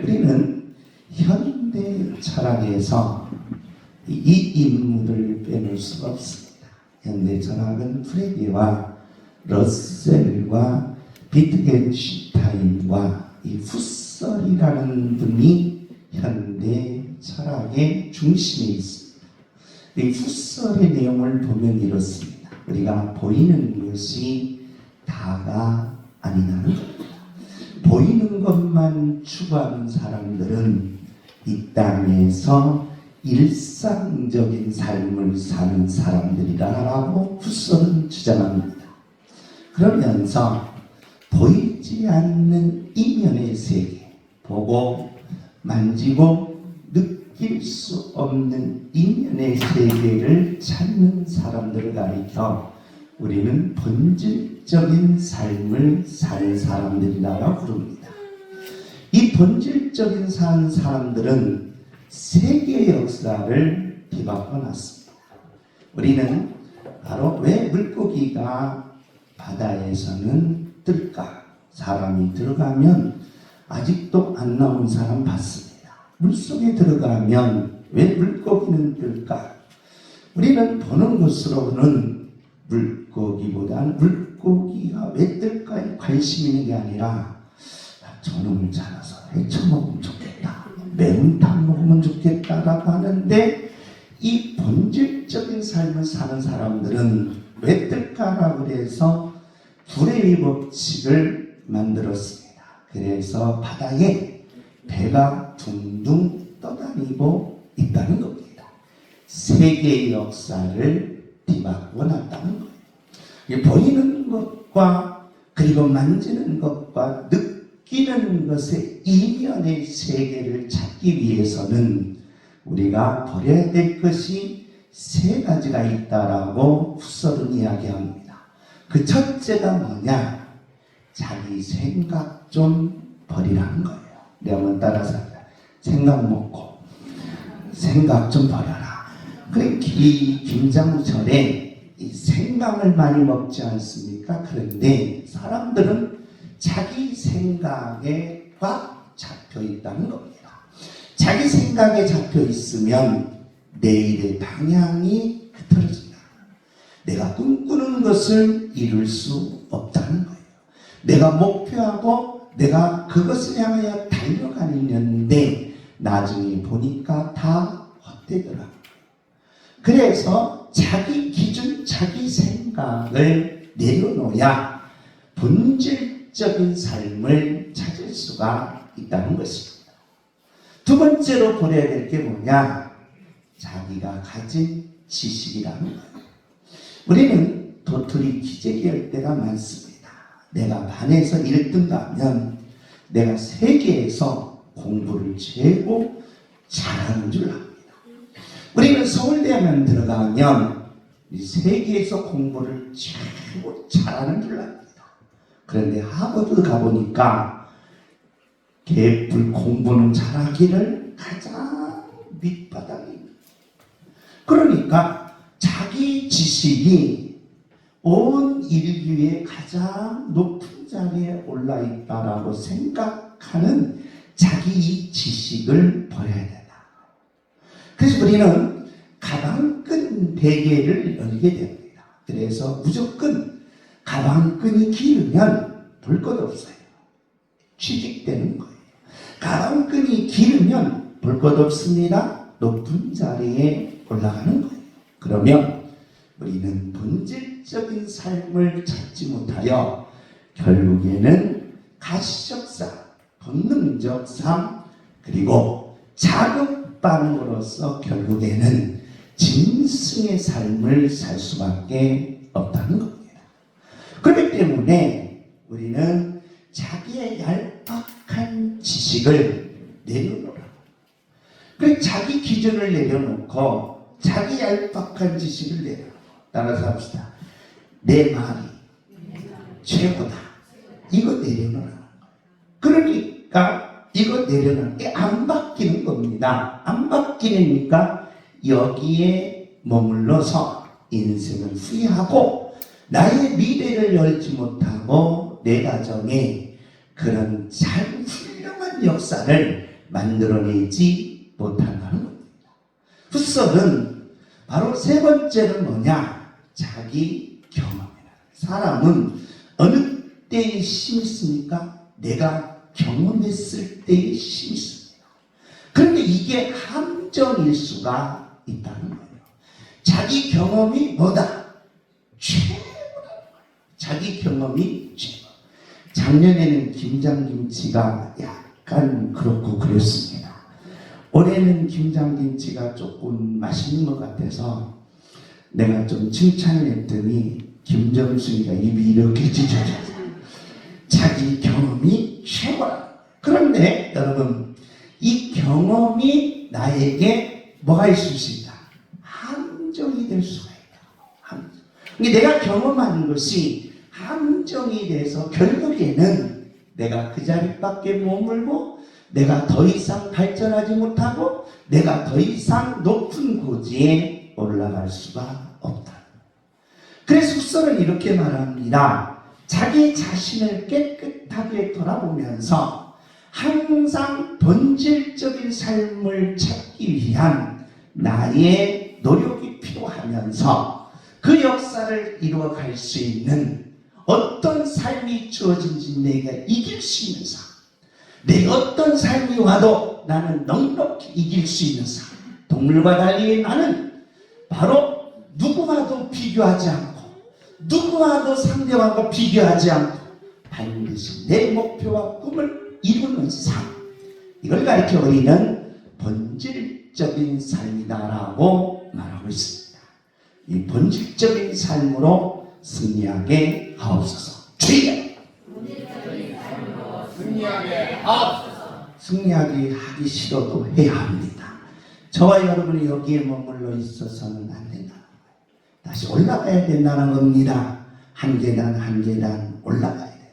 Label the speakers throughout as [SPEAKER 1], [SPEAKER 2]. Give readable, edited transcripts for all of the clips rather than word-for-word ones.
[SPEAKER 1] 우리는 현대 철학에서 이 인물을 빼놓을 수가 없습니다. 현대 철학은 프레디와 러셀과 비트겐슈타인과 이 후설이라는 분이 현대 철학의 중심에 있습니다. 이 후설의 내용을 보면 이렇습니다. 우리가 보이는 것이 다가 아니라는 겁니다. 보이는 것만 추구하는 사람들은 이 땅에서 일상적인 삶을 사는 사람들이라고 후설은 주장합니다. 그러면서 보이지 않는 이면의 세계, 보고 만지고 느낄 수 없는 이면의 세계를 찾는 사람들을 가리켜 우리는 본질적인 삶을 사는 사람들이라고 부릅니다. 이 본질적인 사는 사람들은 세계의 역사를 뒤바꿔 놨습니다. 우리는 바로 왜 물고기가 바다에서는 뜰까? 사람이 들어가면 아직도 안 나온 사람 봤습니다. 물속에 들어가면 왜 물고기는 뜰까? 우리는 보는 것으로는 물고기보다는 물고기가 왜 뜰까에 관심이 있는 게 아니라 저놈을 잡아서 해쳐 먹으면 좋겠다, 매운탕 먹으면 좋겠다라고 하는데, 이 본질적인 삶을 사는 사람들은 왜 뜰까라고 해서 불의 법칙을 만들었습니다. 그래서 바다에 배가 둥둥 떠다니고 있다는 겁니다. 세계의 역사를 뒤바꾸어 놨다는 거예요. 보이는 것과 그리고 만지는 것과 느끼는 것의 이면의 세계를 찾기 위해서는 우리가 버려야 될 것이 세 가지가 있다라고 후설은 이야기합니다. 그 첫째가 뭐냐? 자기 생각 좀 버리라는 거예요. 내가 한번 따라서 합니다. 생각 먹고 생각 좀 버려라. 그래, 이 김장철에 이 생각을 많이 먹지 않습니까? 그런데 사람들은 자기 생각에 꽉 잡혀 있다는 겁니다. 자기 생각에 잡혀 있으면 내일의 방향이 흐트러진다. 내가 꿈꾸는 것을 이룰 수 없다는 거예요. 내가 목표하고 내가 그것을 향하여 달려가는데 나중에 보니까 다 헛되더라. 그래서 자기 기준, 자기 생각을 내려놓아야 본질적인 삶을 찾을 수가 있다는 것입니다. 두 번째로 보려야 될 게 뭐냐? 자기가 가진 지식이라는 거예요. 우리는 도토리 기재기 할 때가 많습니다. 내가 반에서 1등 가면 내가 세계에서 공부를 최고 잘하는 줄 압니다. 우리는 서울대만 들어가면 세계에서 공부를 최고 잘하는 줄 압니다. 그런데 하버드 가보니까 개뿔 공부는 잘하기를 가장 밑바닥입니다. 그러니까 자기 지식이 온 인류의 가장 높은 자리에 올라있다라고 생각하는 자기 지식을 버려야 된다. 그래서 우리는 가방끈 베개를 열게 됩니다. 그래서 무조건 가방끈이 길으면 볼 것 없어요. 취직되는 거예요. 가방끈이 길으면 볼 것 없습니다. 높은 자리에 올라가는 거예요. 그러면 우리는 본질적인 삶을 찾지 못하여 결국에는 가시적 삶, 본능적 삶, 그리고 작은 반응으로서 결국에는 짐승의 삶을 살 수밖에 없다는 겁니다. 그렇기 때문에 우리는 자기의 얄팍한 지식을 내려놓으라. 그 자기 기준을 내려놓고 자기 얄팍한 지식을 내려놓고, 따라서 합시다. 내 말이 최고다. 이거 내려놓으라. 그러니까 이거 내려놓는 게 안 바뀌는 겁니다. 안 바뀌니까 여기에 머물러서 인생을 후회하고 나의 미래를 열지 못하고 내 가정에 그런 참 훌륭한 역사를 만들어내지 못한다는 겁니다. 풋설은 바로 세 번째는 뭐냐? 자기 경험이다. 사람은 어느 때에 힘이 있습니까? 내가 경험했을 때에 힘이 있습니다. 그런데 이게 함정일 수가 있다는 거예요. 자기 경험이 뭐다? 최고다. 자기 경험이 최고. 작년에는 김장김치가 약간 그렇고 그랬습니다. 올해는 김장김치가 조금 맛있는 것 같아서 내가 좀 칭찬을 했더니 김정순이가 입이 이렇게 찢어져서 자기 경험이 최고다. 그런데 여러분, 이 경험이 나에게 뭐가 있을 수 있다? 함정이 될 수가 있다. 함정. 내가 경험하는 것이 함정이 돼서 결국에는 내가 그 자리밖에 머물고 내가 더 이상 발전하지 못하고 내가 더 이상 높은 고지에 올라갈 수가 없다. 그래서 숫설은 이렇게 말합니다. 자기 자신을 깨끗하게 돌아보면서 항상 본질적인 삶을 찾기 위한 나의 노력이 필요하면서 그 역사를 이루어갈 수 있는 어떤 삶이 주어진지 내가 이길 수 있는 삶, 내가 어떤 삶이 와도 나는 넉넉히 이길 수 있는 삶. 동물과 달리 나는 바로 누구와도 비교하지 않고 누구와도 상대방과 비교하지 않고 반드시 내 목표와 꿈을 이루는 삶, 이걸 가르쳐 우리는 본질적인 삶이다라고 말하고 있습니다. 이 본질적인 삶으로 승리하게 하옵소서. 주여! 승리하게 하옵소서. 승리하기 하기 싫어도 해야 합니다. 저와 여러분이 여기에 머물러 있어서는 안 된다. 다시 올라가야 된다는 겁니다. 한 계단 한 계단 올라가야 된다.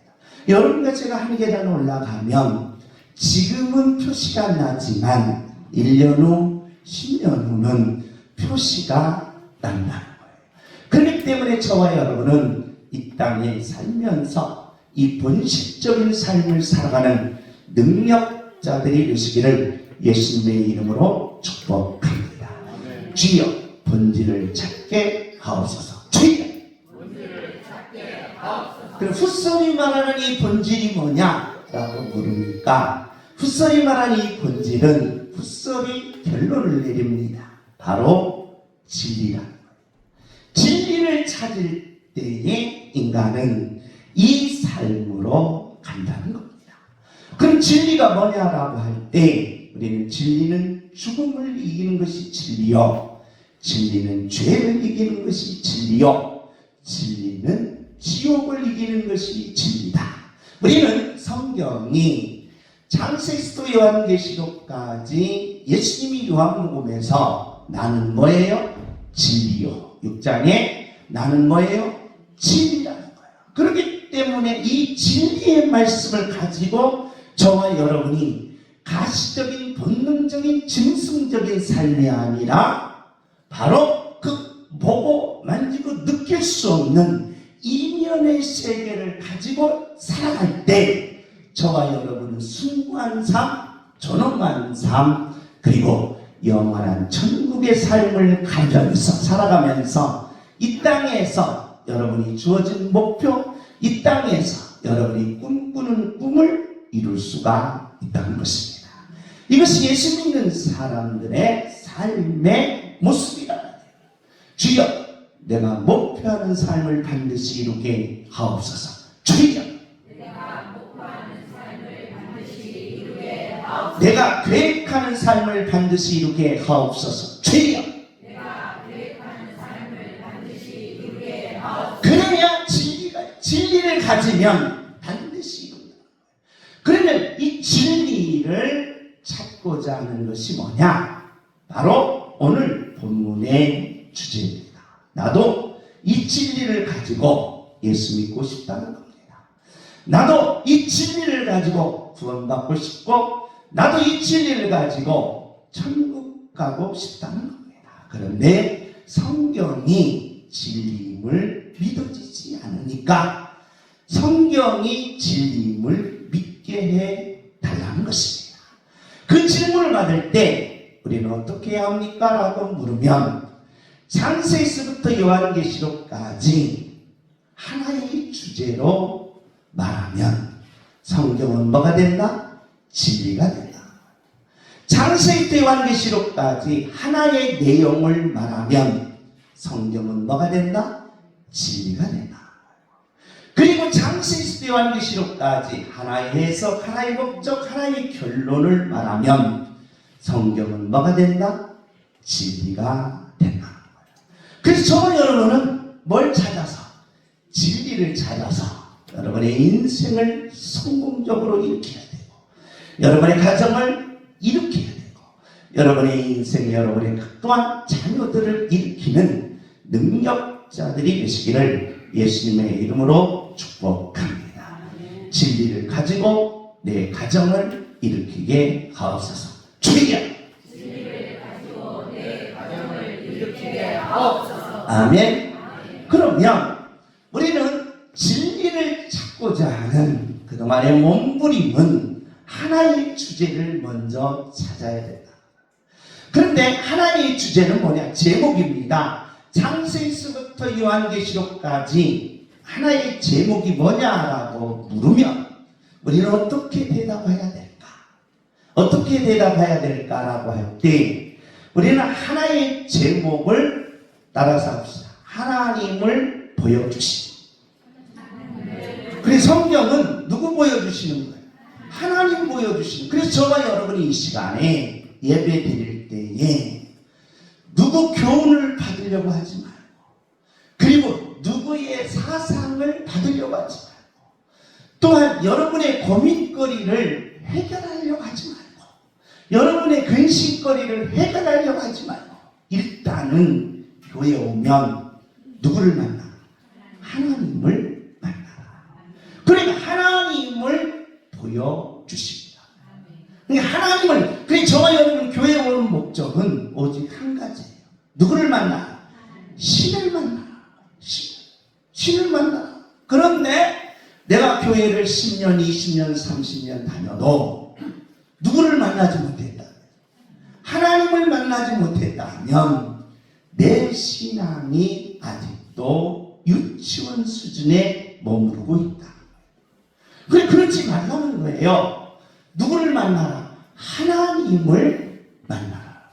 [SPEAKER 1] 여러분과 제가 한 계단 올라가면 지금은 표시가 나지만 1년 후, 10년 후는 표시가 난다는 거예요. 그렇기 때문에 저와 여러분은 이 땅에 살면서 이 본질적인 삶을 살아가는 능력자들이 되시기를 예수님의 이름으로 축복합니다. 주여, 본질을 찾게 하옵소서. 주여! 본질을 찾게 하옵소서. 그럼 풋설이 말하는 이 본질이 뭐냐라고 물으니까 풋설이 말하는 이 본질은 풋설이 결론을 내립니다. 바로 진리라는 거예요. 진리를 찾을 때에 인간은 이 삶으로 간다는 겁니다. 그럼 진리가 뭐냐라고 할 때 우리는 진리는 죽음을 이기는 것이 진리요, 진리는 죄를 이기는 것이 진리요, 진리는 지옥을 이기는 것이 진리다. 우리는 성경이 창세기부터 요한계시록까지 예수님이 요한복음에서 나는 뭐예요? 진리요. 6장에 나는 뭐예요? 진리라는 거예요. 그렇기 때문에 이 진리의 말씀을 가지고 저와 여러분이 가시적인 본능적인 짐승적인 삶이 아니라 바로 그 보고 만지고 느낄 수 없는 이면의 세계를 가지고 살아갈 때 저와 여러분은 숭고한 삶, 존엄한 삶, 그리고 영원한 천국의 삶을 가면서 살아가면서 이 땅에서 여러분이 주어진 목표, 이 땅에서 여러분이 꿈꾸는 꿈을 이룰 수가 있다는 것입니다. 이것이 예수 믿는 사람들의 삶의 모습이다. 주여, 내가 목표하는 삶을 반드시 이루게 하옵소서. 주여, 내가 목표하는 삶을 반드시 이루게 하옵소서. 내가 계획하는 삶을 반드시 이루게 하옵소서. 주여, 내가 계획하는 삶을 반드시 이루게 하옵소서. 그래야 진리를 가지면 반드시 이룬다. 그러면 이 진리를 찾고자 하는 것이 뭐냐? 바로 오늘 본문의 주제입니다. 나도 이 진리를 가지고 예수 믿고 싶다는 겁니다. 나도 이 진리를 가지고 구원받고 싶고 나도 이 진리를 가지고 천국 가고 싶다는 겁니다. 그런데 성경이 진리임을 믿어지지 않으니까 성경이 진리임을 믿게 해 달라는 것입니다. 그 질문을 받을 때 우리는 어떻게 해야 합니까? 라고 물으면 창세기서부터 요한계시록까지 하나의 주제로 말하면 성경은 뭐가 된다? 진리가 된다. 창세기부터 요한계시록까지 하나의 내용을 말하면 성경은 뭐가 된다? 진리가 된다. 그리고 창세기부터 요한계시록까지 하나의 해석, 하나의 목적, 하나의 결론을 말하면 성경은 뭐가 된다? 진리가 된다. 그래서 저와 여러분은 뭘 찾아서? 진리를 찾아서 여러분의 인생을 성공적으로 일으켜야 되고, 여러분의 가정을 일으켜야 되고, 여러분의 인생, 여러분의 또한 자녀들을 일으키는 능력자들이 되시기를 예수님의 이름으로 축복합니다. 진리를 가지고 내 가정을 일으키게 하옵소서. 주의야. 진리를 가지고 내 가정을 일으키게 하옵소서. 아멘. 그러면 우리는 진리를 찾고자 하는 그동안의 몸부림은 하나의 주제를 먼저 찾아야 된다. 그런데 하나의 주제는 뭐냐? 제목입니다. 창세기서부터 요한계시록까지 하나의 제목이 뭐냐라고 물으면 우리는 어떻게 대답해야 될까? 어떻게 대답해야 될까라고 할 때 우리는 하나의 제목을 따라서 합시다. 하나님을 보여주시고. 그래서 성경은 누구 보여주시는 거예요? 하나님 보여주시는. 그래서 저와 여러분이 이 시간에 예배 드릴 때에 누구 교훈을 받으려고 하지 말고, 그리고 누구의 사상을 받으려고 하지 말고, 또한 여러분의 고민거리를 해결하려고 하지 말고, 여러분의 근심거리를 해결하려고 하지 말고, 일단은 교회에 오면 누구를 만나? 하나님을 만나라. 그러니까 하나님을 보여주십니다. 그러니까 하나님을, 그러니까 저와 여러분 교회에 오는 목적은 오직 한 가지예요. 누구를 만나? 신을 만나. 신을 만나. 그런데 내가 교회를 10년, 20년, 30년 다녀도 누구를 만나지 못했다, 하나님을 만나지 못했다면 내 신앙이 아직도 유치원 수준에 머무르고 있다. 그렇지 말라는 거예요. 누구를 만나라? 하나님을 만나라.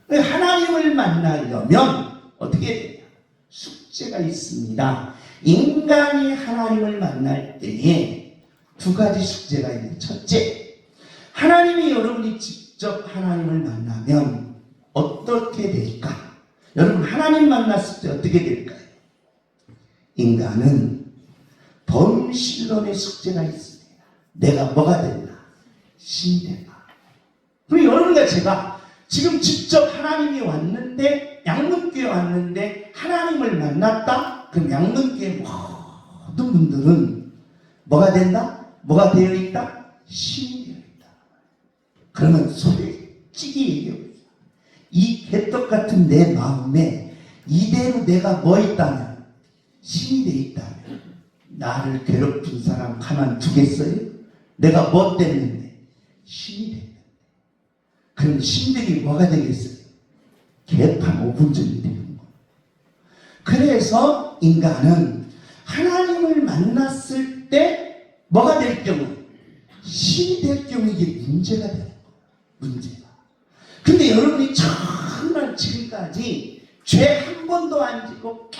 [SPEAKER 1] 하나님을 만나려면 어떻게 되냐? 숙제가 있습니다. 인간이 하나님을 만날 때에 두 가지 숙제가 있는. 첫째, 하나님이 여러분이 직접 하나님을 만나면 어떻게 될까? 여러분 하나님 만났을 때 어떻게 될까요? 인간은 범신론의 숙제가 있습니다. 내가 뭐가 된다? 신이 된다. 그럼 여러분과 제가 지금 직접 하나님이 왔는데, 양문교에 왔는데 하나님을 만났다? 그럼 양문교의 모든 분들은 뭐가 된다? 뭐가 되어 있다? 신이 되어 있다. 그러면 솔직히 얘기해보자. 이 개떡 같은 내 마음에 이대로 내가 뭐 있다면, 신이 되어 있다면 나를 괴롭힌 사람 가만두겠어요? 내가 뭐 때문에? 신이 되는데. 그럼 신들이 뭐가 되겠어요? 개판 5분 전이 되는 거예요. 그래서 인간은 하나님을 만났을 때 뭐가 될 경우? 신이 될 경우 이게 문제가 되는 거예요. 문제가. 근데 여러분이 정말 지금까지 죄 한 번도 안 지고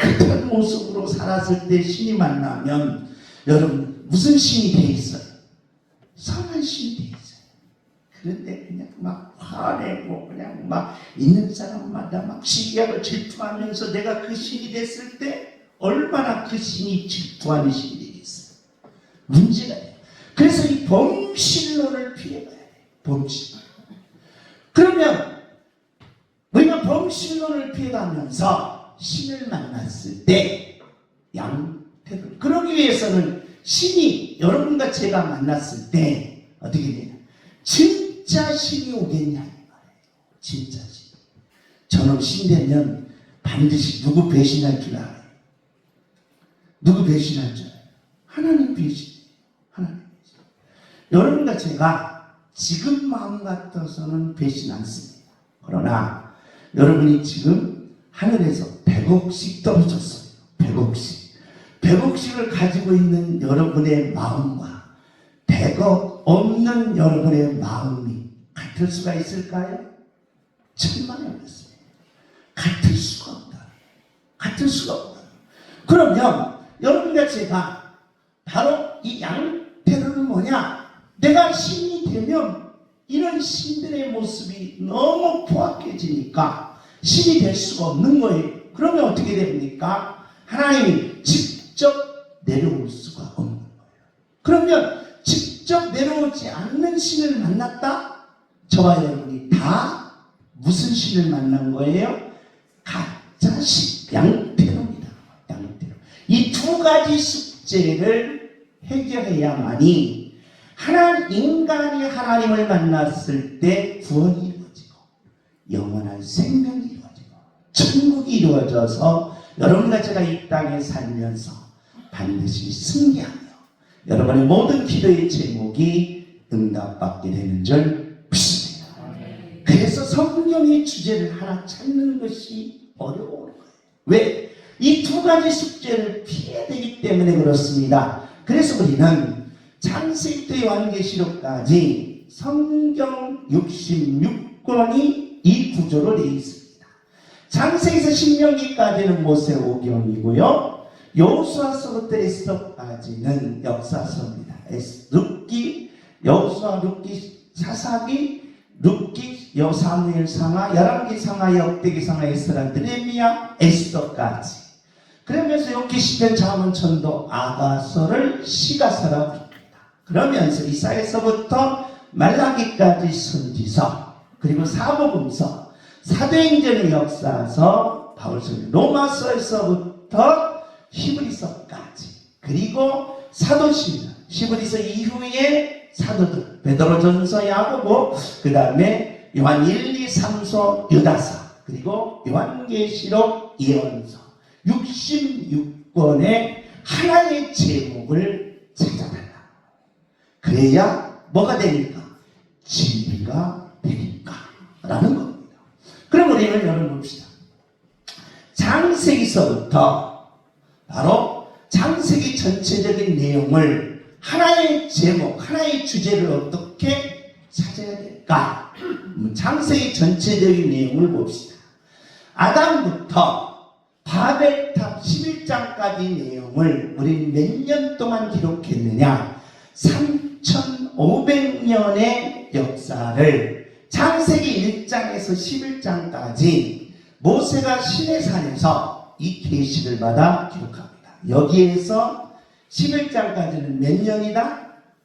[SPEAKER 1] 깨끗한 모습으로 살았을 때 신이 만나면 여러분 무슨 신이 돼 있어요? 선한 신이 돼 있어요. 그런데 그냥 막 화내고 그냥 막 있는 사람마다 막 시기하고 질투하면서 내가 그 신이 됐을 때 얼마나 그 신이 질투하는 신이 되겠어요. 문제가 돼요. 그래서 이 범신론을 피해가야 돼요. 범신론. 그러면 우리가 범신론을 피해가면서 신을 만났을 때 양태를, 그러기 위해서는 신이 여러분과 제가 만났을 때 어떻게 되냐? 진짜 신이 오겠냐 이 말이에요. 진짜 신. 저는 신 되면 반드시 누구 배신할 줄 알아요. 누구 배신할 줄 알아요? 하나님 배신. 하나님 배신. 여러분과 제가 지금 마음 같아서는 배신 않습니다. 그러나 여러분이 지금 하늘에서 100억씩 떨어졌어요. 100억씩. 100억씩을 가지고 있는 여러분의 마음과 100억 없는 여러분의 마음이 같을 수가 있을까요? 천만에 없습니다. 같을 수가 없다. 같을 수가 없다. 그러면 여러분과 제가 바로 이 양태로는 뭐냐? 내가 신이 되면 이런 신들의 모습이 너무 포악해지니까 신이 될 수가 없는 거예요. 그러면 어떻게 됩니까? 하나님이 직접 내려올 수가 없는 거예요. 그러면 직접 내려오지 않는 신을 만났다? 저와 여러분이 다 무슨 신을 만난 거예요? 가짜 신, 양태로입니다. 양태로. 이 두 가지 숙제를 해결해야만이 인간이 하나님을 만났을 때 구원이 이루어지고 영원한 생명이 이루어지고 천국이 이루어져서 여러분과 제가 이 땅에 살면서 반드시 승리하며 여러분의 모든 기도의 제목이 응답받게 되는 줄 믿습니다. 그래서 성경의 주제를 하나 찾는 것이 어려운 거예요. 왜? 이 두 가지 숙제를 피해야 되기 때문에 그렇습니다. 그래서 우리는 창세기부터 요한계시록까지 성경 66권이 이 구조로 되어 있습니다. 창세기에서 신명기까지는 모세오경이고요. 여호수아서부터 에스더까지는 역사서입니다. 룻기, 여호수아, 룻기, 사사기, 룻기, 사무엘상하, 열왕기상하, 역대기상하, 에스라, 느헤미야, 에스더까지. 그러면서 욥기, 시편, 잠언, 전도, 아가서를 시가서라고 합니다. 그러면서 이사야서부터 말라기까지 선지서, 그리고 사복음서, 사도행전의 역사서, 바울서, 로마서에서부터 히브리서까지, 그리고 사도신경, 히브리서 이후에 사도들, 베드로전서, 야고보, 그 다음에 요한 1, 2, 3서, 유다서, 그리고 요한계시록, 예언서, 66권의 하나의 제목을 찾아달라. 그래야 뭐가 되니까? 진리가 되니까 라는 겁니다. 그럼 우리는 여러분 봅시다. 창세기서부터 바로 창세기 전체적인 내용을 하나의 제목, 하나의 주제를 어떻게 찾아야 될까? 창세기 전체적인 내용을 봅시다. 아담부터 바벨탑 11장까지 내용을 우리는 몇 년 동안 기록했느냐? 3500년의 역사를 창세기 1장에서 11장까지 모세가 시내산에서 이 계시를 받아 기록합니다. 여기에서 11장까지는 몇 년이다?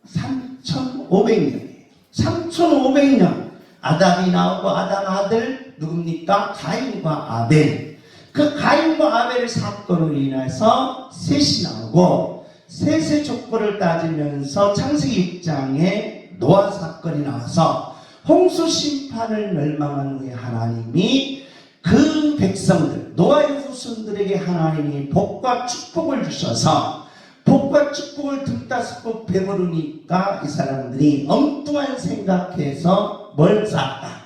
[SPEAKER 1] 3500년이에요. 3500년. 아담이 나오고 아담 아들 누굽니까? 가인과 아벨. 그 가인과 아벨 사건으로 인해서 셋이 나오고 셋의 족보를 따지면서 창세기 6장에 노아 사건이 나와서 홍수 심판을 멸망한 후에 하나님이 그 백성들, 노아의 후손들에게 하나님이 복과 축복을 주셔서 복과 축복을 듬다섯고 배부르니까 이 사람들이 엉뚱한 생각해서 뭘 쌓았다?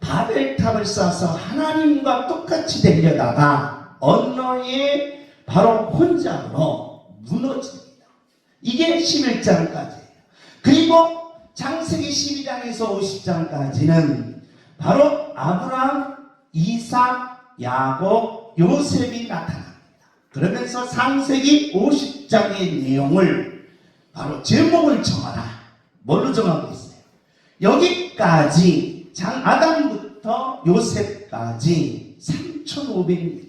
[SPEAKER 1] 바벨탑을 쌓아서 하나님과 똑같이 되려다가 언어의 바로 혼잡으로 무너집니다. 이게 11장까지예요. 그리고 창세기 12장에서 50장까지는 바로 아브라함, 이삭, 야곱, 요셉이 나타납니다. 그러면서 창세기 50장의 내용을 바로 제목을 정하라. 뭘로 정하고 있어요? 여기까지 아담부터 요셉까지 3500년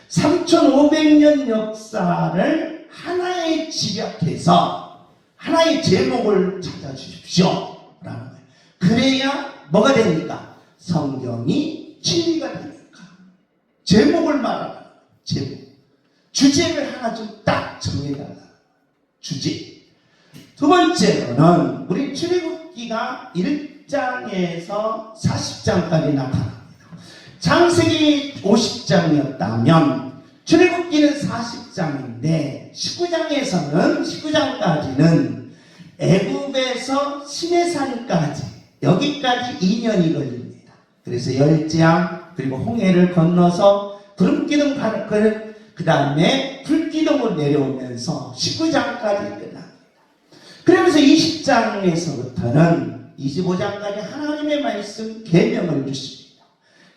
[SPEAKER 1] 3500년 역사를 하나에 집약해서 하나의 제목을 찾아주십시오 라는 거예요. 그래야 뭐가 됩니까? 성경이 진리가 됩니까? 제목을 말하는 거예요. 제목. 주제를 하나 좀 딱 정해달라. 주제. 두 번째로는 우리 출애굽기가 1장에서 40장까지 나타납니다. 창세기 50장이었다면 출애굽기는 40장인데 19장까지는 애굽에서 시내산까지 여기까지 2년이 걸립니다. 그래서 열지암 그리고 홍해를 건너서 구름기둥 그 다음에 불기둥으로 내려오면서 19장까지 끝납니다. 그러면서 20장에서부터는 25장까지 하나님의 말씀 계명을 주십니다.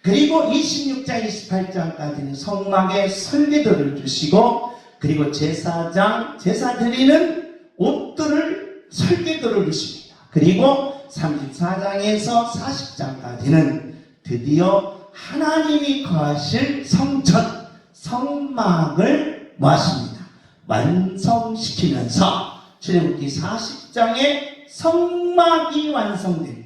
[SPEAKER 1] 그리고 26장 28장까지는 성막의 설계도를 주시고 그리고 제사장 제사 드리는 옷들을 설계도를 주십니다. 그리고 34장에서 40장까지는 드디어 하나님이 거하실 성전 성막을 모았습니다. 완성시키면서 출애굽기 40장에 성막이 완성될 때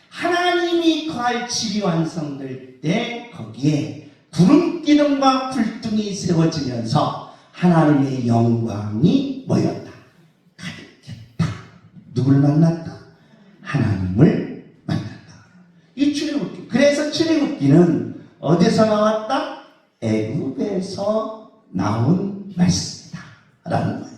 [SPEAKER 1] 하나님이 거할 집이 완성될 때 거기에 구름기둥과 불등이 세워지면서 하나님의 영광이 모였다. 가득했다. 누굴 만났다? 하나님을 만났다. 이 출애굽기. 그래서 출애굽기는 어디서 나왔다? 애굽에서 나온 말씀이다. 라는 거예요.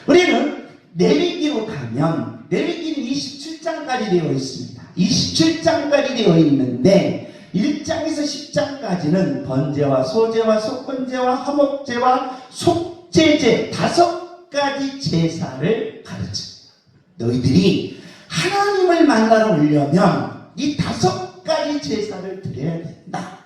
[SPEAKER 1] 우리는 레위기로 가면 레위기는 27장까지 되어 있습니다. 27장까지 되어 있는데 1장에서 10장까지는 번제와 소제와 속건제와 화목제와 속죄제 5가지 제사를 가르칩니다. 너희들이 하나님을 만나러 오려면 이 5가지 제사를 드려야 된다.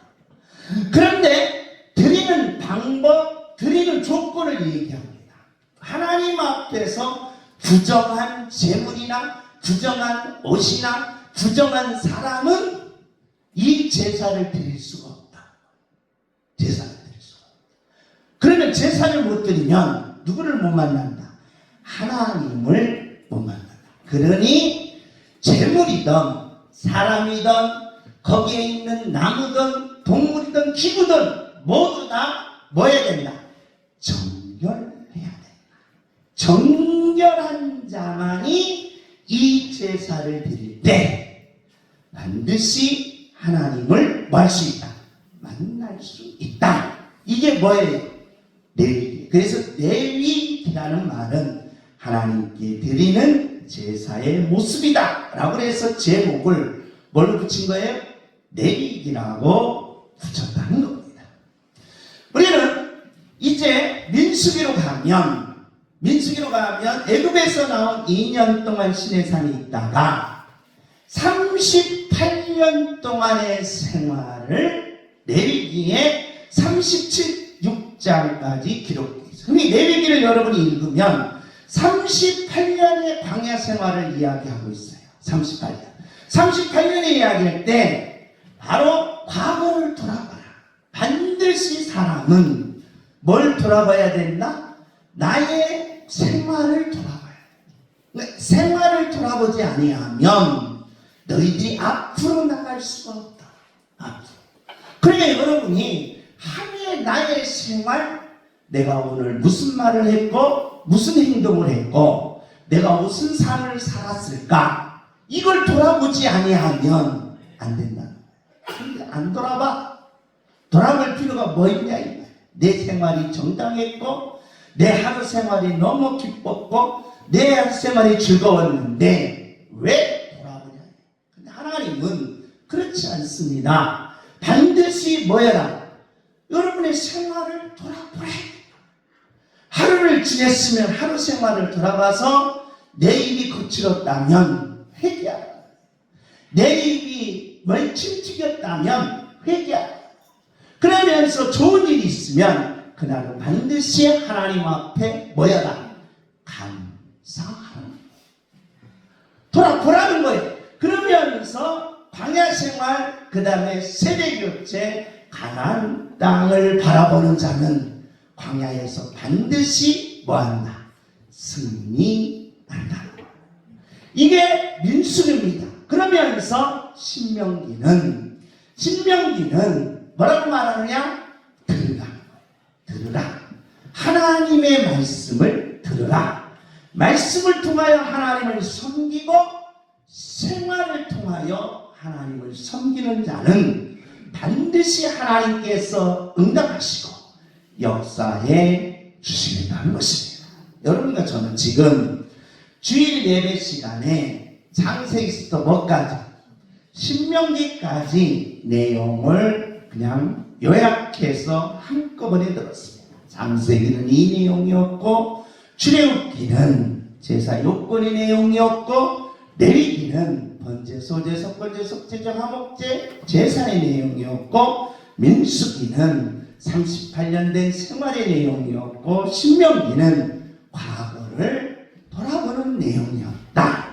[SPEAKER 1] 그런데 드리는 방법, 드리는 조건을 얘기합니다. 하나님 앞에서 부정한 재물이나 부정한 옷이나 부정한 사람은 이 제사를 드릴 수가 없다. 제사를 드릴 수가 없다. 그러면 제사를 못 드리면 누구를 못 만난다? 하나님을 못 만난다. 그러니 재물이든 사람이든 거기에 있는 나무든 동물이든 기구든 모두 다 뭐 해야 된다? 정결해야 된다. 정결한 자만이 이 제사를 드릴 때 반드시 하나님을 뭐 할 수 있다? 만날 수 있다. 이게 뭐예요? 레위기. 그래서 레위기라는 말은 하나님께 드리는 제사의 모습이다 라고 해서 제목을 뭘로 붙인 거예요? 레위기라고 붙였다는 겁니다. 우리는 이제 민수기로 가면 애굽에서 나온 2년 동안 시내산에 있다가 38년 동안의 생활을 레위기에 37장까지 기록되어 있어요. 그럼 이 레위기를 여러분이 읽으면 38년의 광야 생활을 이야기하고 있어요. 38년의 이야기할 때 바로 과거를 돌아봐라. 반드시 사람은 뭘 돌아봐야 된다? 나의 생활을 돌아봐야 돼. 생활을 돌아보지 아니하면 너희들이 앞으로 나갈 수가 없다. 앞으로. 그러니까 여러분이 하루의 나의 생활, 내가 오늘 무슨 말을 했고 무슨 행동을 했고 내가 무슨 삶을 살았을까, 이걸 돌아보지 아니하면 안 된다. 근데 안 돌아봐. 돌아볼 필요가 뭐 있냐 이거야. 내 생활이 정당했고 내 하루 생활이 너무 기뻤고 내 하루 생활이 즐거웠는데 왜 돌아보냐. 근데 하나님은 그렇지 않습니다. 반드시 뭐여라? 여러분의 생활을 돌아보라. 하루를 지냈으면 하루 생활을 돌아봐서 내 입이 거칠었다면 회개하라. 내 입이 멀침튀겼다면 회개하라. 그러면서 좋은 일이 있으면 그날은 반드시 하나님 앞에 뭐여라? 감사하라. 돌아보라는 거예요. 그러면서 광야 생활, 그 다음에 세대교체, 가나안 땅을 바라보는 자는 광야에서 반드시 뭐한다? 승리한다. 이게 민수기입니다. 그러면서 신명기는 뭐라고 말하느냐? 들으라. 하나님의 말씀을 들으라. 말씀을 통하여 하나님을 섬기고 생활을 통하여 하나님을 섬기는 자는 반드시 하나님께서 응답하시고 역사해 주시겠다는 것입니다. 여러분과 저는 지금 주일 예배 시간에 창세기부터 뭐까지? 신명기까지 내용을 그냥 요약해서 한꺼번에 들었습니다. 창세기는 이 내용이었고, 출애굽기는 제사 요건의 내용이었고, 레위기는 번제, 소제, 속건제, 속죄제, 화목제, 제사의 내용이었고, 민수기는 38년 된 생활의 내용이었고, 신명기는 과거를 돌아보는 내용이었다.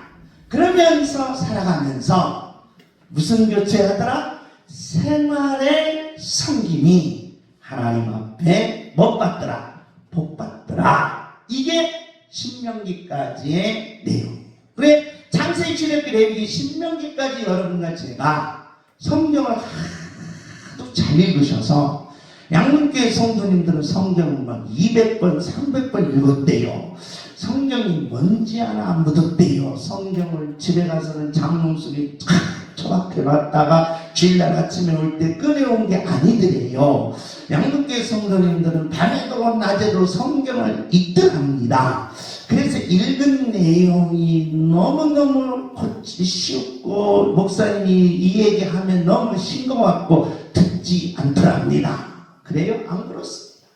[SPEAKER 1] 그러면서 살아가면서 무슨 교체하더라? 생활의 섬김이 하나님 앞에 못 받더라? 복 받더라. 이게 신명기까지의 내용이에요. 그래 창세기, 출애굽기, 레위기, 신명기까지 여러분과 제가 성경을 하도 잘 읽으셔서 양문교회 성도님들은 성경을 막 200번, 300번 읽었대요. 성경이 먼지 하나 안 묻었대요. 성경을 집에 가서는 장롱속에 탁 처박혀놨다가 주일날 아침에 올 때 꺼내온 게 아니더래요. 양문교회 성도님들은 밤에도 낮에도 성경을 읽더랍니다. 그래서 읽은 내용이 너무너무 쉽고 목사님이 이 얘기하면 너무 싱거웠고 듣지 않더랍니다. 그래요? 안 그렇습니다.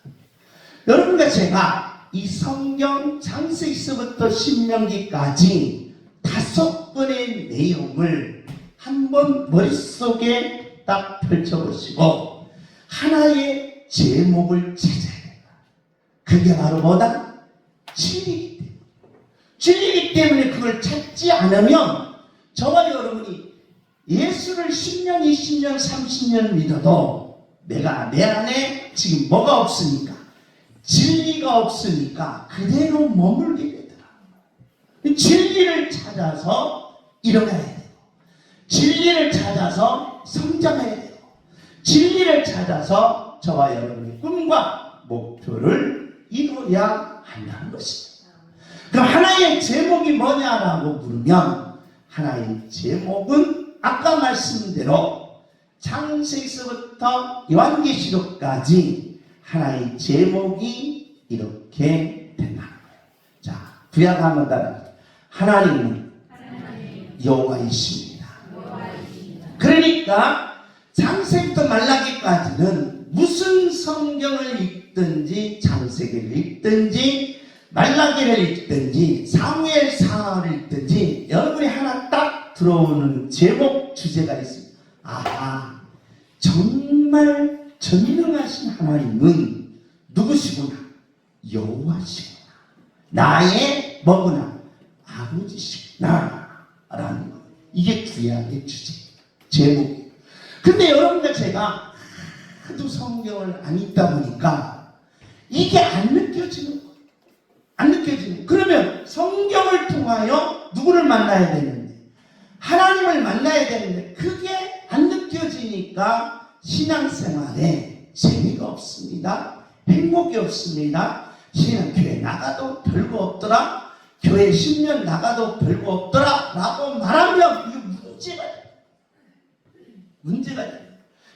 [SPEAKER 1] 여러분과 제가 이 성경 창세기서부터 신명기까지 5권의 내용을 한번 머릿속에 딱 펼쳐보시고 하나의 제목을 찾아야 된다. 그게 바로 뭐다? 진리이기 때문에. 진리이기 때문에 그걸 찾지 않으면 저와 여러분이 예수를 10년, 20년, 30년 믿어도 내가 내 안에 지금 뭐가 없으니까, 진리가 없으니까 그대로 머물게 되더라. 진리를 찾아서 일어나야 돼요. 진리를 찾아서 성장해야 돼요. 진리를 찾아서 저와 여러분의 꿈과 목표를 이루어야 한다는 것입니다. 그럼 하나의 제목이 뭐냐라고 물으면 하나의 제목은 아까 말씀대로 창세기서부터 요한계시록까지 하나의 제목이 이렇게 된다는 거예요. 자, 구약 한번 따라합니다. 하나님은 여호와이십니다. 그러니까 창세기부터 말라기까지는 무슨 성경을 읽든지 창세기를 읽든지 말라기를 읽든지 사무엘상을 읽든지 여러분이 하나 딱 들어오는 제목 주제가 있습니다. 아하, 정말 전능하신 하나님은 누구시구나? 여호와시구나. 나의 뭐구나? 아버지시구나 라는 거. 이게 구약의 주제, 제목이에요. 근데 여러분과 제가 하도 성경을 안 읽다 보니까 이게 안 느껴지는 거예요. 안 느껴지는 거예요. 그러면 성경을 통하여 누구를 만나야 되는데, 하나님을 만나야 되는데 그게 안 느껴지니까 신앙생활에 재미가 없습니다. 행복이 없습니다. 신앙교회 나가도 별거 없더라. 교회 10년 나가도 별거 없더라 라고 말하면 이게 문제가 돼요.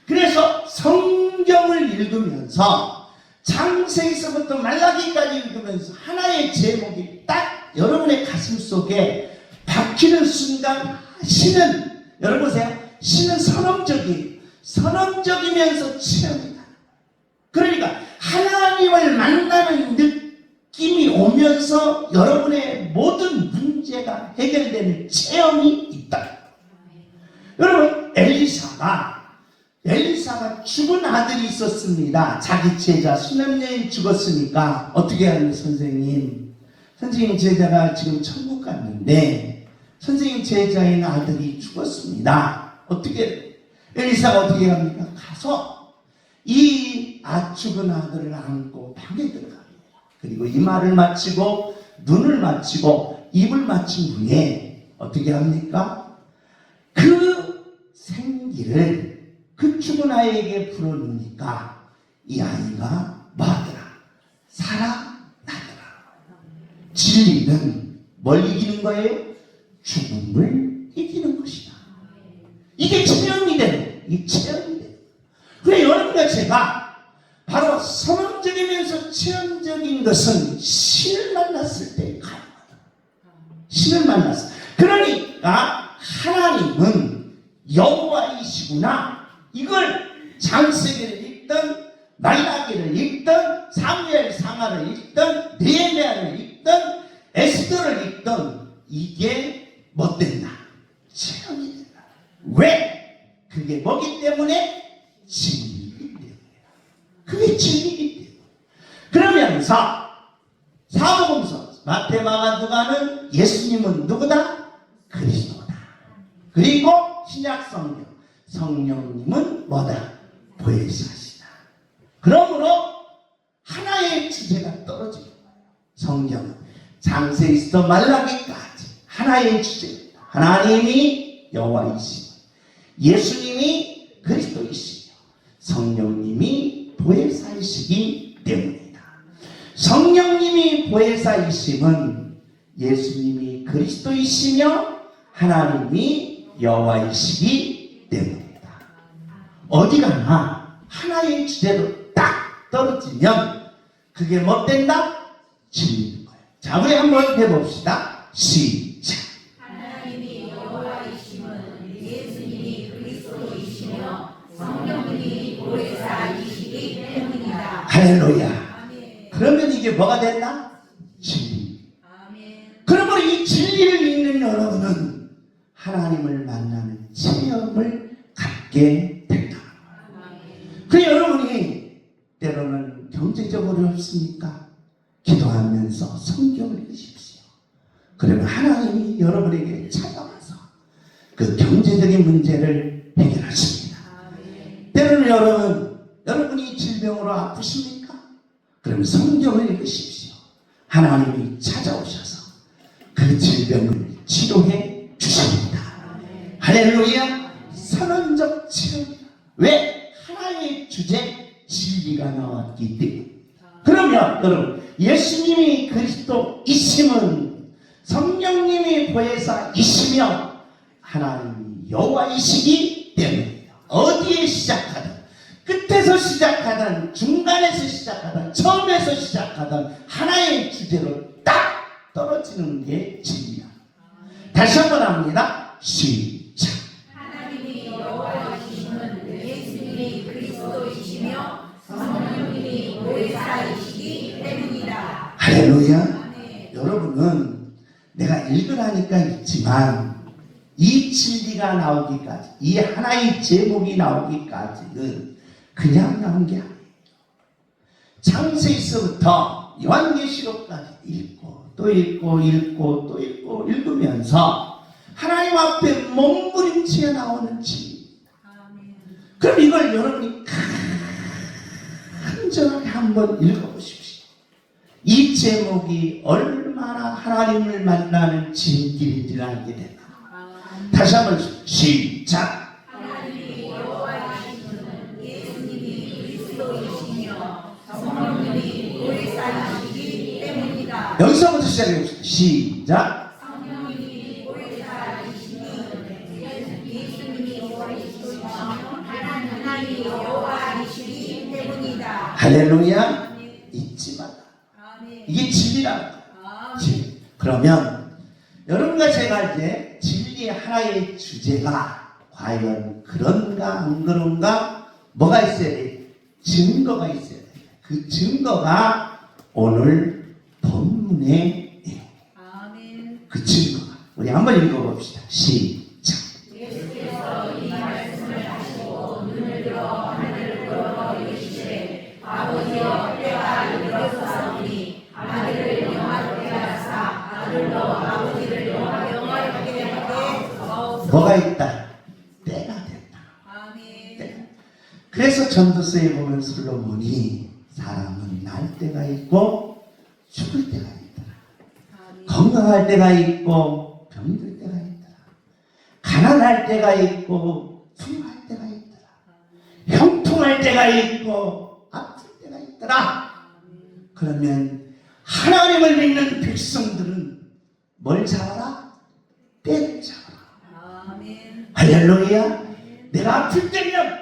[SPEAKER 1] 그래서 성경을 읽으면서 창세기서부터 말라기까지 읽으면서 하나의 제목이 딱 여러분의 가슴 속에 박히는 순간 신은, 여러분 보세요, 신은 선언적이면서 체험이다. 그러니까 하나님을 만나는 느낌이 오면서 여러분의 모든 문제가 해결되는 체험이 있다. 여러분, 엘리사가 죽은 아들이 있었습니다. 자기 제자 수냄여인 죽었으니까 어떻게 하는 선생님? 선생님 제자가 지금 천국 갔는데 선생님 제자인 아들이 죽었습니다. 어떻게? 엘리사가 어떻게 합니까? 가서 이 죽은 아들을 안고 방에 들어갑니다. 그리고 이마를 맞추고 눈을 맞추고 입을 맞춘 후에 어떻게 합니까? 그 생기를 그 죽은 아이에게 불어넣으니까 이 아이가 뭐하더라? 살아나더라. 진리는 뭘 이기는 거예요? 죽음을 이기는 것이다. 이게 체험이 되는, 이게 체험이 되는. 그래, 여러분과 제가 바로 선언적이면서 체험적인 것은 신을 만났을 때 가능하다. 여호와이시구나. 이걸 창세기를 읽든 말라기를 읽든 사무엘 상하를 읽든 느헤미야를 읽든 에스더를 읽든 이게 못된다. 체험이 된다. 왜? 그게 뭐기 때문에? 진리이기 때문이다. 그게 진리이기 때문에. 그러면서 사복음서 마태, 마가, 누가는 예수님은 누구다? 그리스도다. 그리고 신약 성경 성령님은 뭐다? 보혜사시다. 그러므로 하나의 주제가 떨어지는 거예요. 성경은 창세기부터 말라기까지 하나의 주제입니다. 하나님이 여호와이시며 예수님이 그리스도이시며 성령님이 보혜사이시기 때문이다. 성령님이 보혜사이심은 예수님이 그리스도이시며 하나님이 여호와이시기 때문이다. 어디 가나 하나의 주제로 딱 떨어지면 그게 뭐 된다? 진리인 거예요. 자, 우리 한번 해봅시다. 시작.
[SPEAKER 2] 하나님이 여호와이심은 예수님이 그리스도이시며 성령님이 보혜사이시기 때문이다.
[SPEAKER 1] 할렐루야.
[SPEAKER 2] 아멘.
[SPEAKER 1] 그러면 이게 뭐가 된다? 진리.
[SPEAKER 2] 아멘.
[SPEAKER 1] 그러므로 이 진리를 읽는 여러분은 하나님을 만나는 체험을 갖게 된다.
[SPEAKER 2] 아멘.
[SPEAKER 1] 그 여러분이 때로는 경제적으로 어렵습니까? 기도하면서 성경을 읽으십시오. 그러면 하나님이 여러분에게 찾아와서 그 경제적인 문제를 해결하십니다.
[SPEAKER 2] 아멘.
[SPEAKER 1] 때로는 여러분이 질병으로 아프십니까? 그러면 성경을 읽으십시오. 하나님이 찾아오셔서 그 질병을 치료해 주십니다.
[SPEAKER 2] 아멘.
[SPEAKER 1] 할렐루야. 선언적 치료입니다. 왜? 하나의 주제 진리가 나왔기 때문에. 그러면 여러분 예수님이 그리스도이심은 성령님이 보혜사이시며 하나님이 여호와이시기 때문입니다. 어디에 시작하든 끝에서 시작하든 중간에서 시작하든 처음에서 시작하든 하나의 주제로 딱 떨어지는 게 진리야. 다시 한번 합니다. 시작.
[SPEAKER 2] 하나님이 여호와이심은 예수님이 그리스도이시며 성령님이 보혜사이시기 때문이다.
[SPEAKER 1] 할렐루야.
[SPEAKER 2] 아멘.
[SPEAKER 1] 여러분은 내가 읽으라니까 읽지만 이 진리가 나오기까지, 이 하나의 제목이 나오기까지는 그냥 나온 게 아니에요. 창세기서부터 요한계시록까지 읽고 또 읽고 읽고 또 읽고 읽으면서 하나님 앞에 몸부림치게 나오는 진리.
[SPEAKER 2] 아멘.
[SPEAKER 1] 그럼 이걸 여러분이 간절하게 한번 읽어보십시오. 이 제목이 얼마나 하나님을 만나는 진길인지를 알게 된다.
[SPEAKER 2] 아멘.
[SPEAKER 1] 다시 한번 시작.
[SPEAKER 2] 하나님이 여호와이심은 예수님이 그리스도이시며 성령님이 보혜사이시기 때문이다.
[SPEAKER 1] 여기서부터 시작해봅시다. 시작.
[SPEAKER 2] 성령님이 보혜사이시니 예수님이 그리스도이시며 하나님이 여호와이시기 때문이다.
[SPEAKER 1] 할렐루야. 잊지 마라.
[SPEAKER 2] 아멘.
[SPEAKER 1] 이게 진리라는 거예요.
[SPEAKER 2] 아멘.
[SPEAKER 1] 진리. 그러면 여러분과 제가 이제 진리의 하나의 주제가 과연 그런가 안 그런가 뭐가 있어야 돼? 증거가 있어야 돼. 그 증거가 오늘 본문의 내용.
[SPEAKER 2] 아멘.
[SPEAKER 1] 그 증거가 우리 한번 읽어봅시다. 시작.
[SPEAKER 2] 예수께서 이 말씀을 하시고 눈을 들어 하늘을 걸어 이르시되 아버지여 때가 이르렀사오니 아들을 영화롭게 하사 아들로 아버지를 영화롭게 하게 하옵소서.
[SPEAKER 1] 뭐가 있다? 때가 됐다.
[SPEAKER 2] 아멘.
[SPEAKER 1] 그래서 전도서에 보면 솔로몬이 사람은 날 때가 있고 죽을 때가 있더라.
[SPEAKER 2] 아멘.
[SPEAKER 1] 건강할 때가 있고 병들 때가 있더라. 가난할 때가 있고 풍요할 때가 있더라. 형통할 때가 있고 아플 때가 있더라. 그러면 하나님을 믿는 백성들은 뭘 잡아라? 때를 잡아라.
[SPEAKER 2] 아멘.
[SPEAKER 1] 할렐루야. 내가 아플 때면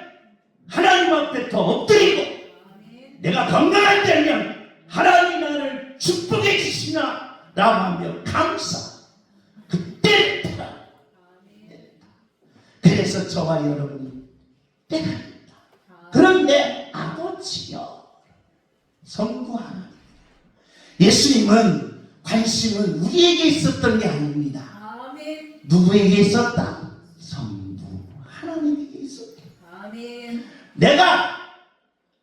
[SPEAKER 1] 하나님 앞에 더 엎드리고
[SPEAKER 2] 아멘.
[SPEAKER 1] 내가 건강할 때면 하나님 나를 축복해 주시나 라고 하며 감사. 그때 그래서 저와 여러분이 때갑니다. 그런데 아버지여, 성부 하나님, 예수님은 관심은 우리에게 있었던 게 아닙니다.
[SPEAKER 2] 아멘.
[SPEAKER 1] 누구에게 있었다? 성부 하나님에게 있었다.
[SPEAKER 2] 아멘.
[SPEAKER 1] 내가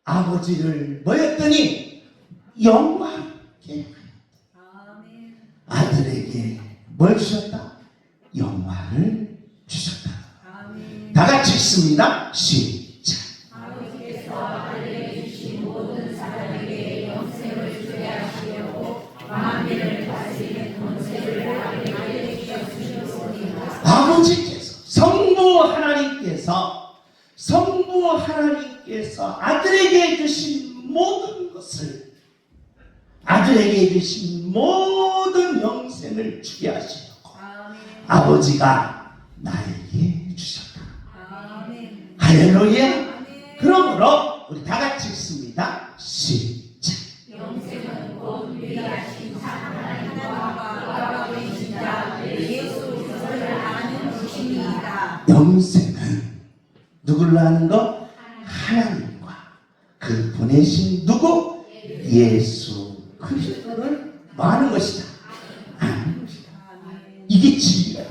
[SPEAKER 1] 아버지를 뭐였더니 영화롭게
[SPEAKER 2] 아멘.
[SPEAKER 1] 아들에게 뭘 주셨다? 영화를 주셨다.
[SPEAKER 2] 아멘.
[SPEAKER 1] 다 같이 읽습니다. 시작.
[SPEAKER 2] 아버지께서 아들에게 주신 모든 사람에게 영생을 주게 하시려고 만민을 다스리는 권세를 아들에게 주셨으니라.
[SPEAKER 1] 아버지께서 성부 하나님께서 아들에게 주신 모든 것을, 아들에게 주신 모든 영생을 주게 하시려고
[SPEAKER 2] 아멘.
[SPEAKER 1] 아버지가 나에게 주셨다.
[SPEAKER 2] 아멘.
[SPEAKER 1] 할렐루야.
[SPEAKER 2] 아멘.
[SPEAKER 1] 그러므로 우리 다 같이 읽습니다. 시작.
[SPEAKER 2] 영생은 곧 위대하신 하나님과 아버지이신 자 예수 그리스도를 아는 것입니다.
[SPEAKER 1] 영생은 누구를 아는 거? 하나님과 그 보내신 누구? 예수 그리스도를 아는 것이다. 아는 것이다.
[SPEAKER 2] 아멘.
[SPEAKER 1] 이게 진리야.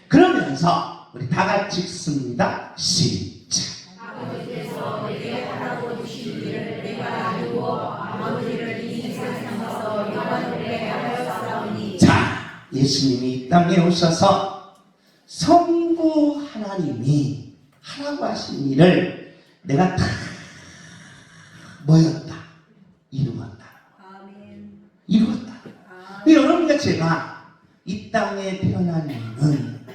[SPEAKER 1] 그러면서 우리 다 같이 읽습니다. 시작.
[SPEAKER 2] 아버지께서 내게 하라고 주신 일을 내가 알고 아버지를 이 세상에서 영원하게 하였사오니.
[SPEAKER 1] 자, 예수님이 이 땅에 오셔서 성부 하나님이 하라고 하신 일을 내가 다 뭐였다? 이루었다.
[SPEAKER 2] 아멘.
[SPEAKER 1] 이루었다.
[SPEAKER 2] 아멘.
[SPEAKER 1] 여러분과 제가 이 땅에 태어난 이유는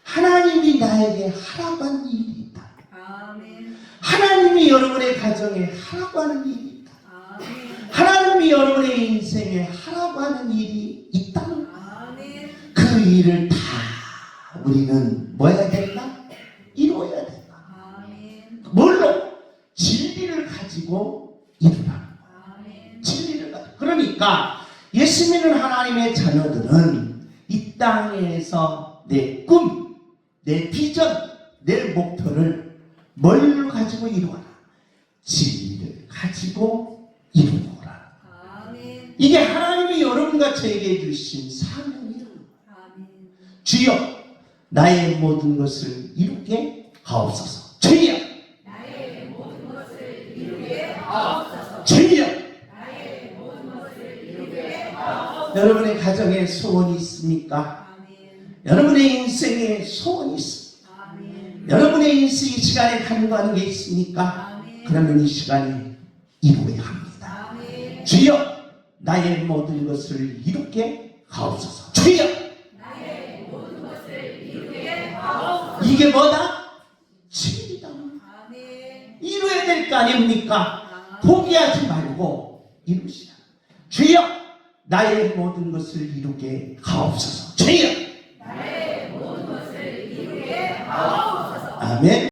[SPEAKER 1] 하나님이 나에게 하라고 하는 일이 있다.
[SPEAKER 2] 아멘.
[SPEAKER 1] 하나님이 여러분의 가정에 하라고 하는 일이 있다.
[SPEAKER 2] 아멘.
[SPEAKER 1] 하나님이 여러분의 인생에 하라고 하는 일이 있다는 거야.
[SPEAKER 2] 아멘.
[SPEAKER 1] 그 일을 다 우리는 뭐 해야 된다? 이루어야 된다.
[SPEAKER 2] 아멘.
[SPEAKER 1] 뭘로? 진리를 가지고 이루라는 거야.
[SPEAKER 2] 아멘.
[SPEAKER 1] 진리를 가지고. 그러니까 예수 믿는 하나님의 자녀들은 이 땅에서 내 꿈, 내 비전, 내 목표를 뭘로 가지고 이루어라? 진리를 가지고 이루어라.
[SPEAKER 2] 아멘.
[SPEAKER 1] 이게 하나님이 여러분과 저에게 주신 사명이라는 거야.
[SPEAKER 2] 아멘.
[SPEAKER 1] 주여, 나의 모든 것을 이루게 하옵소서. 주여,
[SPEAKER 2] 나의 모든 것을 이루게 하옵소서.
[SPEAKER 1] 주여.
[SPEAKER 2] 나의 모든 것을 이루게 하옵소서.
[SPEAKER 1] 여러분의 가정에 소원이 있습니까?
[SPEAKER 2] 아멘.
[SPEAKER 1] 여러분의 인생에 소원이 있습니까?
[SPEAKER 2] 아멘.
[SPEAKER 1] 여러분의 인생 이 시간에 간구하는 게 있습니까?
[SPEAKER 2] 아멘.
[SPEAKER 1] 그러면 이 시간에 이루어야 합니다.
[SPEAKER 2] 아멘.
[SPEAKER 1] 주여, 나의 모든 것을 이루게 하옵소서. 주여,
[SPEAKER 2] 나의 모든 것을 이루게 하옵소서.
[SPEAKER 1] 이게 뭐다? 진리다.
[SPEAKER 2] 아멘.
[SPEAKER 1] 이루어야 될 거 아닙니까? 포기하지 말고 이루시라. 주여, 나의 모든 것을 이루게 하옵소서. 주여,
[SPEAKER 2] 나의 모든 것을 이루게 하옵소서.
[SPEAKER 1] 아멘.